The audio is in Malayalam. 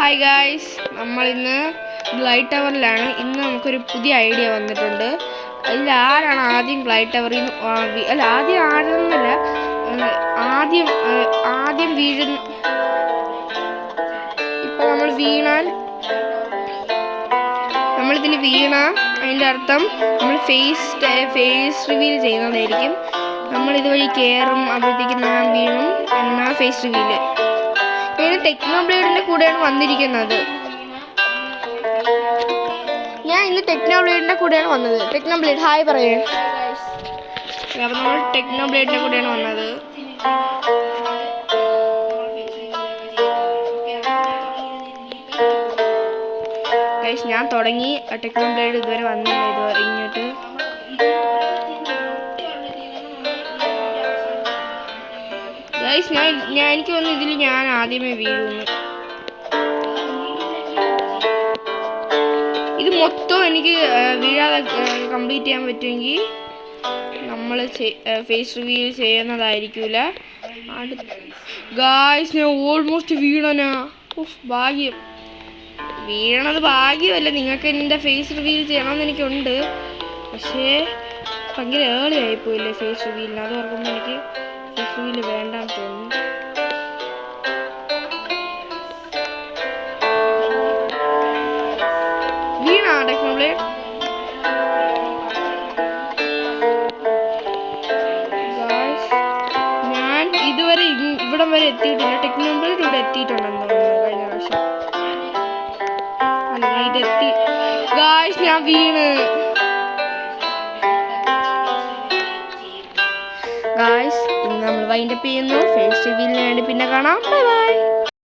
ഹായ് ഗായ്സ്, നമ്മളിന്ന് ഗ്ലൈഡ് ടവറിലാണ്. ഇന്ന് നമുക്കൊരു പുതിയ ഐഡിയ വന്നിട്ടുണ്ട്. അതിൽ ആരാണ് ആദ്യം ഗ്ലൈഡ് ടവറിൽ നിന്ന് ആദ്യം ആരെന്നല്ല, ആദ്യം വീഴുന്ന. ഇപ്പം നമ്മളിതിൽ വീണ അതിൻ്റെ അർത്ഥം നമ്മൾ ഫേസ് റിവീൽ ചെയ്യുന്നതായിരിക്കും. നമ്മളിതുവഴി കയറും, അപ്പോഴത്തേക്കും ഞാൻ വീണും എന്നാൽ ഫേസ് റിവീല്. ഞാൻ ടെക്നോബ്ലേഡിൻ്റെ കൂടെയാണ് വന്നിരിക്കുന്നത്. ടെക്നോബ്ലേഡ് ഹായ് പറയേ. അപ്പം നമ്മൾ ടെക്നോബ്ലേഡിൻ്റെ കൂടെയാണ് വന്നത്. ഗൈസ്, ഞാൻ തുടങ്ങി. ടെക്നോബ്ലേഡ് ഇതുവരെ വന്നില്ല. ഇങ്ങോട്ട് ഗൈസ്, എനിക്ക് തോന്നുന്നു ഇതിൽ ഞാൻ ആദ്യമേ വീഴുന്നു. ഇത് മൊത്തം എനിക്ക് വീഴാതെ കംപ്ലീറ്റ് ചെയ്യാൻ പറ്റുമെങ്കിൽ നമ്മൾ ഫേസ് റിവീൽ ചെയ്യുന്നതായിരിക്കില്ല. ഗായ്സ്, ഞാൻ ഓൾമോസ്റ്റ് വീണനാ. ഭാഗ്യം. വീഴണത് ഭാഗ്യമല്ല, നിങ്ങൾക്ക് എൻ്റെ ഫേസ് റിവീൽ ചെയ്യണമെന്ന് എനിക്കുണ്ട്. പക്ഷേ ഭയങ്കര ഏർലി ആയിപ്പോയില്ലേ ഫേസ് റിവീലിന്. അത് ഓർക്കുമ്പോൾ എനിക്ക് ഫേസ് റിവീൽ വേണ്ടാന്ന് തോന്നുന്നു. വീണാ ടെക്നോബ്ലേഡ്? ഞാൻ ഇതുവരെ ഇവിടം വരെ എത്തിയിട്ടില്ല. ടെക്നോബ്ലേഡ് ഇവിടെ എത്തിയിട്ടുണ്ടെന്ന് തോന്നുന്നു കഴിഞ്ഞ പ്രാവശ്യം. അല്ല, ഇതെത്തി. ഗായ്സ്, ഞാൻ വീണ്. ഗായ്സ്, ഇന്ന് നമ്മൾ വൈൻഡപ്പ് ചെയ്യുന്നു. ഫേസ് റിവീലിന് വേണ്ടി പിന്നെ കാണാം. Bye bye.